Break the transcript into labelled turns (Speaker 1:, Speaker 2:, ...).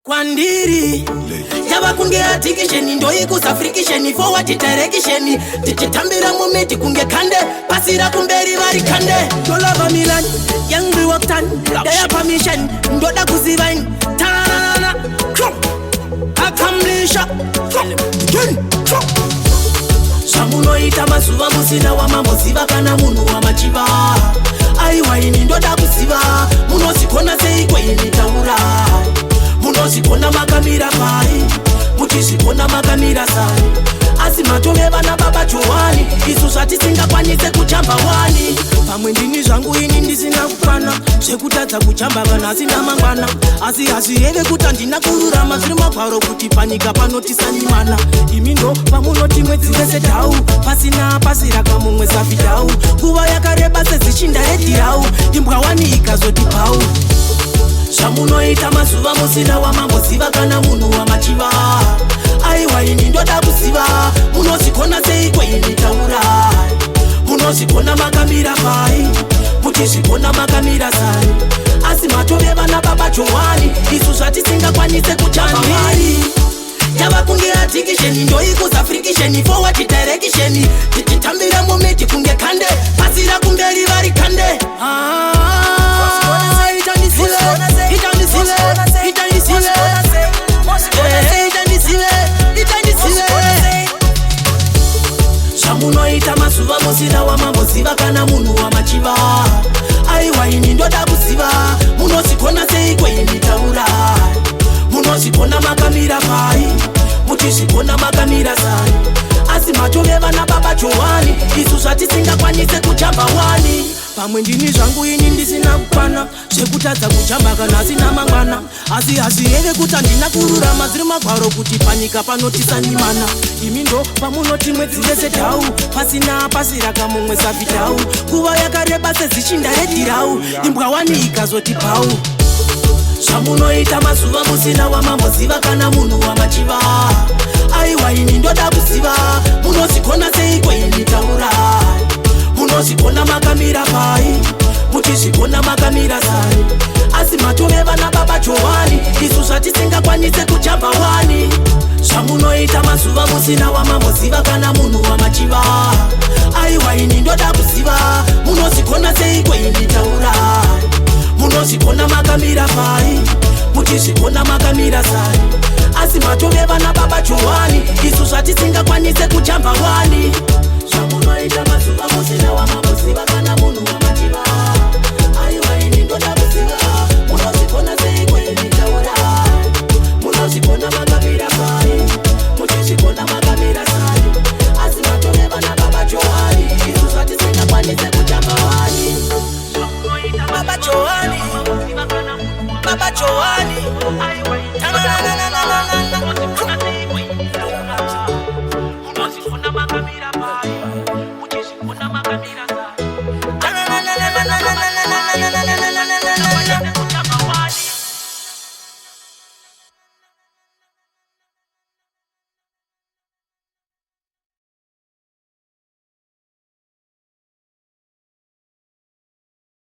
Speaker 1: Kwandiri yava kunge addiction ndoikuza friction forward direction tichitambira mumiti kunge kande pasira kumberi vari kande ndolava Milan young Walkton daya permission ndoda kuzivain tanana akamlisha zvamunoita mazuva musina wamamboziva kana munhu wamachiva aiwaini ndoda kuziva munozikona seiko ini taura munozikona makamira pai muchizikona makamira sai asi matove vana baba Johani isu zvatisingakwanise kuchamba wani pamwe ndini zvangu ini ndisina kukwana zvekutadza kuchamba kana asina mangwana asi hazvireve kuti handina kururama zviri magwaro kuti panyika panotisanyimana imi ndo pamunoti mwedzi wese dhau pasina pasira kamumwe savidhau nguva yakareba sezichinda redhirau imbwa wani ikazoti pau zvamunoita mazuva musina wamamboziva kana munhu wamachiva aiwaini ndoda kuziva munozikona seiko ini taura munozikona makamira pai muchizikona makamira sai asi matove vana baba Johani isu zvatisingakwanise kuchamba mari yava kunge addiction ndoikuza friction forward direction tichitambira mumiti kunge kande pasira kumberi vari kande zvamunoita mazuva musina wamamboziva kana munhu wamachiva aiwaini ndoda kuziva munozikona seiko ini taura munozikona makamira pai muchizikona makamira sai asi matove vana baba Johani isu zvatisingakwanise kuchamba wani pamwe ndini zvangu ini ndisina kukwana zvekutadza kuchamba kana asina mangwana asi hazvireve kuti handina kururama zviri magwaro kuti panyika panotisanyimana imi ndo pamunoti mwedzi wese dhau pasina pasira kamumwe savidhau nguva yakareba sezichinda redhirau imbwa wani ikazoti pau zvamunoita mazuva musina wamamboziva kana munhu wamachiva aiwaini ndoda kuziva munozikona seiko ini taura munozikona makamira pai muchizikona makamira sai asi matove vana baba Johani isu zvatisingakwanise kuchamba wani zvamunoita mazuva musina wamamboziva kana munhu wamachiva aiwaini ndoda kuziva munozikona seiko ini taura munozikona makamira pai muchizikona makamira sai asi matove vana baba Johani isu zvatisingakwanise kuchamba wani zvamunoita mazuva musina wamamboziva kana munhu wamachiva aiwaini ndoda kuziva munozikona seiko ini taura munozikona makamira pai muchizikona makamira sai asi matove vana baba Johani isu zvatisingakwanise kuchamba wani baba Johani